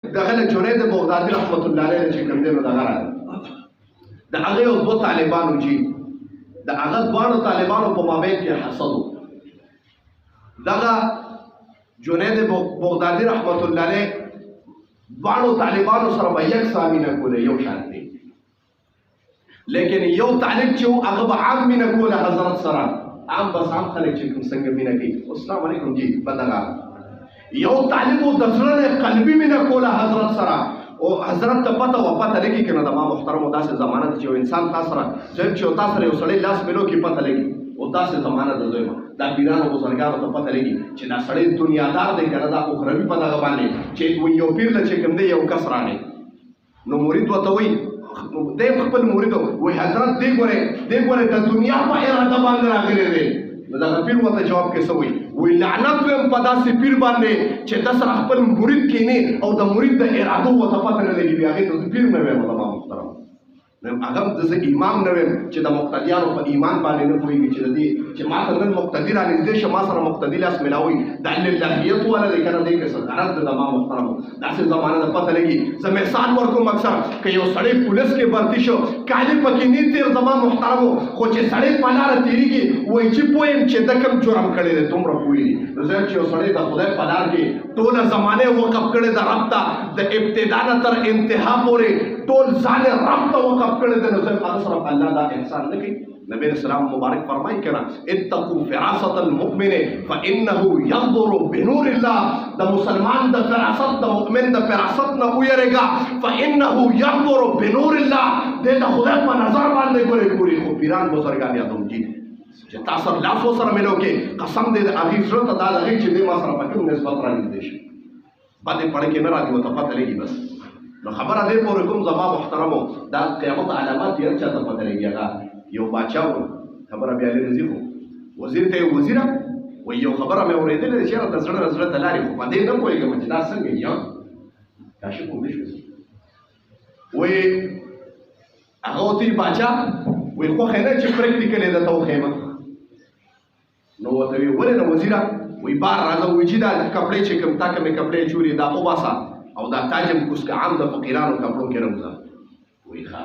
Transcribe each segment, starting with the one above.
دغه جنید بغدادي رحمت الله علیه چې کوم دی نو دغه راغی د هغه یو دوه طالبانو چې د هغه دواړو طالبانو په مابین کې حسد و. دغه جنید بغدادي رحمت الله علیه دواړو طالبانو سره به یکسا مینه کوله، یو شان دی، لیکن یو طالب چې و هغه به عام مینه کوله حضرت سره، عام بس عام خلک چې کوم څنګه مینه کوي. السلام علیکم جی بدغه یو طالب و د زړه قلبي مینه کوله حضرت سره، او حضرت ته پته و پته لګي که نه د ما محترمو داسې زمانه ده چې یو انسان تا سره ځم چې تا سره یو سړی لاس ملو کې پته لګي، او داسې زمانه ده دویمه دا پیرانو بزرګانو ته پته لګي چې دا سړی دنیادار دی که نه دا اخروي په دغه باندې چې یو پیر له چې کوم دی یو کس رانی نو مرید ورته وایي دی خپل مرید وایي حضرت دی ګورې د دنیا په اراده باندې راغلی دی. نو دغه پیر ورته جواب کې څه وایي؟ وایي لعنت ویم په داسې پیر باندې چې ده سره خپل مرید کینې او د مرید د ارادو ورته پته نه لګي، بیا هغې ته زه پیر نه ویم زما محترم، هغه هم زه امام نه ویم چې د مقتدیانو په ایمان باندې نه پوهېږي چې د دې چې ما ته نن مقتدي رانږدې شه ما سره مقتدي لاس میلاوي دا للهیت والا دی که نه دی که صدارت دی زما محترمو داسې زمانه ده پته لګي. زه مثال ورکوم اکثر که یو سړی پولیس کې بردي شو کالي پکې نه تېر زما محترمو، خو چې سړی په لاره تېرېږي وایي چې پوه یم چې ده کوم جرم کړی دی دومره پوهېږي. نو زه چې یو سړی د خدای په لار کې ټوله زمانه وقف کړې ده رب ته، د ابتدا نه تر انتها پورې ټول ځان رب ته وقف کړی دی، نو زه هغه سره الله دا احسان نه کوي. نبی اسلام مبارک فرمایي که نه اتقوا فراست المؤمن فانه ينظر بنور الله، د مسلمان د فراست د مؤمن د فراست نه ویریږه، فانه ينظر بنور الله، دی د خدای په نظر باندې ګوري. خو پیران بزرګان یادوم جي چې تاسو سره لاس وسره ملو کې قسم دی د هغې زړه ته دا لګي چې دی ما سره په کوم نسبت رانږدې شي باندې پړه کې نه راځي ورته پته لګي. بس نو خبره دې پورې کوم زما محترمو دا قیامت علامات یې هر چا ته پته لګي. هغه یو باچا و خبره بیا لري خو وزیر ته وزیره وایي یو خبره مې اورېدلې ده چې یاره د زړه نه زړه ته لارې، خو په دې نه پوهېږم چې دا څنګه یا کاشف هم نه شوې. وایي هغه ورته باچا وایي خوښې نه چې پرکټیکل یې درته وښیم. نو ورته وایي ولې نه وزیره؟ وایي بار راځه وایي چې دا کپړې چې کوم تا کومې کپړې چورې دا وباسه او دا تاجم کوس که عام د فقیرانو کپړو کې راوځه. وایي ښه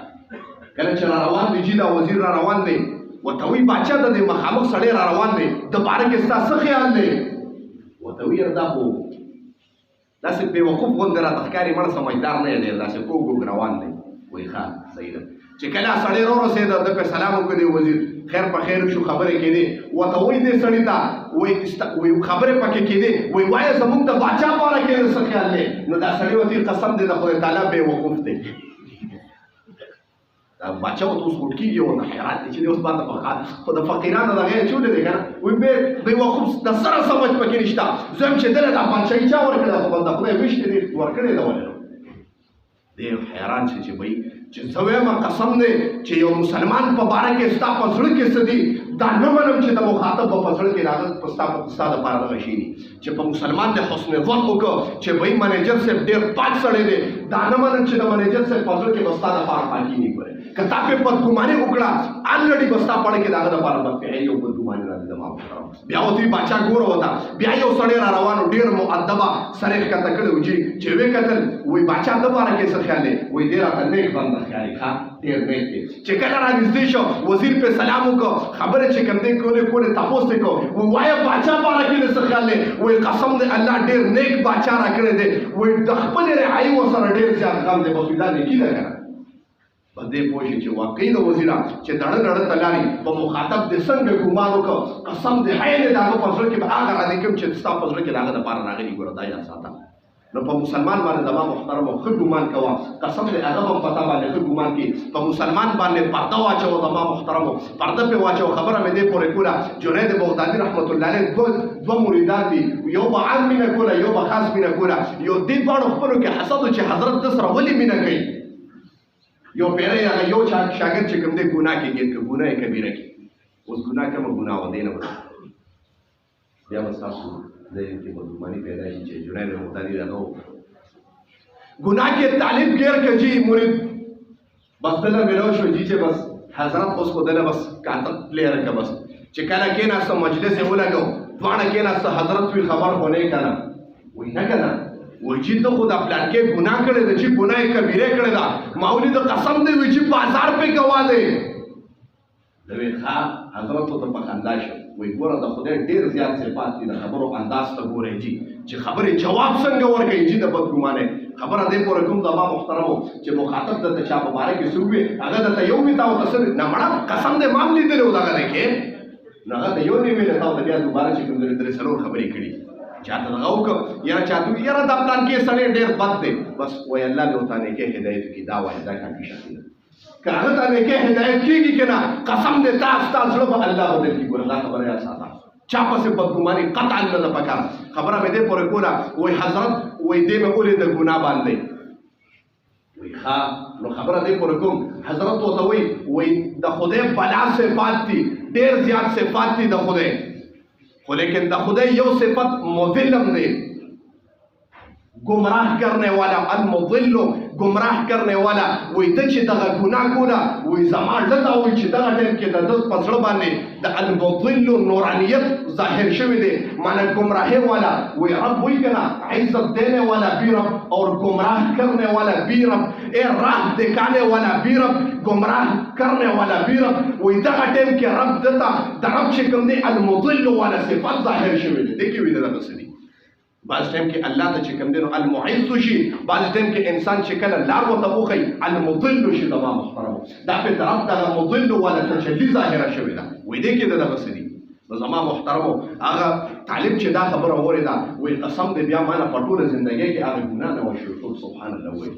کله چې را روان دی جي دا وزیر را روان دی ورته وایي باچا د دې مخامخ سړی را روان دی د باره کې ستا څه خیال دی؟ ورته وایي یاره دا خو داسې بېوقوف غوندې راته ښکاري مړ سمجدار نه یې ډېر داسې کوږ کوږ روان دی. وایي ښه صحیح ده. چې کله سړی راورسېده ده پې سلام وکړې وزیر خیر په خیر شو خبرې کېدې ورته وایي دې سړي ته وایي خبرې پکې کېدې وایي وایه زموږ د باچا په اړه کې څه خیال دی؟ نو دا سړي ورته قسم دی د خدای تعالی بېوقوف دی. باچا ورته اوس غوټ کېږي او د حیران دی چې دی اوس ماته خو د فقیرانو دغه یې چولې دی که نه وایي بېوقوف د سره سمج پکې نشته. زه یم چې دله دا بادشاهي چا ورکړې ده؟ خو بل د خدای ویش دی ورکړې ده ولې نو دی حیران شي چې وایي چې زه وایم قسم دی چې یو مسلمان په باره کې ستا په زړه کې څه دي دا نه منم چې د مخاطب به په زړه کې هغه ستا دپاره دغه شي دي چې په مسلمان د حسن ظن وکړه چې وایي منیجر صاحب ډېر پاک سړی دی، دا نه منم چې د منیجر صاحب په زړه کې به ستا دپاره پاکي نه ګورې. که تا پې بدګماني وکړه الرډي به ستا پړه کې د هغه دپاره بدفعلي او بدګماني راځي. زما محترم بیا ورته باچا ګوره ورته بیا یو سړی را روان و ډېر مؤدبه سر یې ښکته کړی و جي چې ویې کتل وایي باچا د باره کې څه خیال دی؟ وایي دی راته نیک بنده ښکاري ښه ډېر نیک دی. چې کله را نږدې شو وزیر پې سلام وکړو خبرې چې کوم دی کولې تپوس یې کړو وایه باچا باره کې دې څه خیال دی؟ وایي قسم دی الله ډېر نیک باچا را کړی دی، وایي د خپلې رعایي ورسره ډېر زیات غم دی. بس دا نیکي ده که نه؟ په دې پوه شي چې واقعي د وزیره چې دړه دړه ته لاړې په مخاطب دې څنګه ګمان وکړه قسم دې حی دی د هغه په زړه کې به هغه رانې کوم چې ستا په زړه کې د هغه دپاره راغلي ګوره دا یاد ساته. نو په مسلمان باندې زما محترمو ښه ګمان کوه قسم دې هغه هم په تا باندې ښه ګمان کړي. په مسلمان باندې پرده واچوه زما محترمو پرده پې واچوه. خبره مې دې پورې کوله جنید بغدادي رحمت الله علیه دوه مریدان دي، یو به عام مینه کوله یو به خاص مینه کوله. یو دې دواړو خپلو کې حسد و چې حضرت ده سره ولې مینه کوي. یو پیری هغه یو شاګرد چې کوم دی ګناه کېږي که ګناه کبیره کې اوس ګناه کومه ګناه و دی نه بیا به ستاسو ذهن کې بدګماني پیدا شي چې جنید بغدادي دغه ګناه کې طالب ګیر که جي مرید بس دله میلاو شو جي چې بس حضرت اوس خو دله بس کاتب پلیر که بس چې کله کېناسته مجلس یې ولګو دواړه کېناسته حضرت وي خبر خو نه یې که نه وایي نه که نه وایي چې ته خو د پلانکې ګناه کړې ده چې ګناه کبیره کړې ده مولوي د قسم دی وایي چې بازار پې ګوا دی د وی ښه حضرت ته په خندا شو وایي ګوره د خدای ډېر زیات صفات دي د خبرو انداز ته ګورئ جي چې خبرې جواب څنګه ورکوي جي د بدګمانۍ خبره دې پورې کوم زما محترمو چې مخاطب درته چا په باره کې څه ووي هغه درته یو وي تا ورته څه نه مړه قسم دې ما هم لیدلی و دغه دی کې نو هغه ته یو نه ویلې تا ورته بیا دوباره چې کوم درې څلور خبرې کړي چاته دغه وکړه یاره چاته وي یاره دا پلان کې سړی ډېر بد دی بس وایي الله دې ورته نیکۍ هدایت وکړي دا وایي دا کافي شرط دی که هغه ته نیکۍ هدایت کېږي که نه قسم دې تا ستا زړه به الله بدل کړي ګوره دا خبره یاد ساته چا پسې بدګماني قطعا نه ده پکار خبره مې دې پورې کوله وایي حضرت وایي دې مې ولید ګناه باندې وایي ښه نو خبره دې پورې کوم حضرت ورته وایي د خدای بلا صفات دي ډېر زیات صفات دي د خدای خو لیکن د خدای یو صفت مضلم دی گمراہ کرنے والا المضل گمراہ کرنے والا وای د چې دغه ګناه کوله وای زما لته وای چې دغه ټیم کې د پسړه باندې د المضل نورانیت ظاهر شوی دی معنی گمراهی والا وای رب وای کنه عزت دینے والا بھی رب اور گمراہ کرنے والا بھی رب اے راہ دکھانے والا بھی رب گمراہ کرنے والا بھی رب وای دغه ټیم کې رب دته د رب چې کوم دی المضل والا صفات ظاهر شوی دی دغه وی دغه څه دی بعض ټایم کې الله ته چې کوم دی نو المعز شي بعض ټایم کې انسان چې کله لار ورته وښي المضل شي زما محترمو دا په طرف دغه مضل والا تجلي ظاهره شوې ده وایي دې کې دغه څه دي نو زما محترمو هغه طالب چې دا خبره اورېده وایي قسم دې بیا ما نه په ټوله زندګۍ کې هغه ګناه نه وشي سبحان الله وایي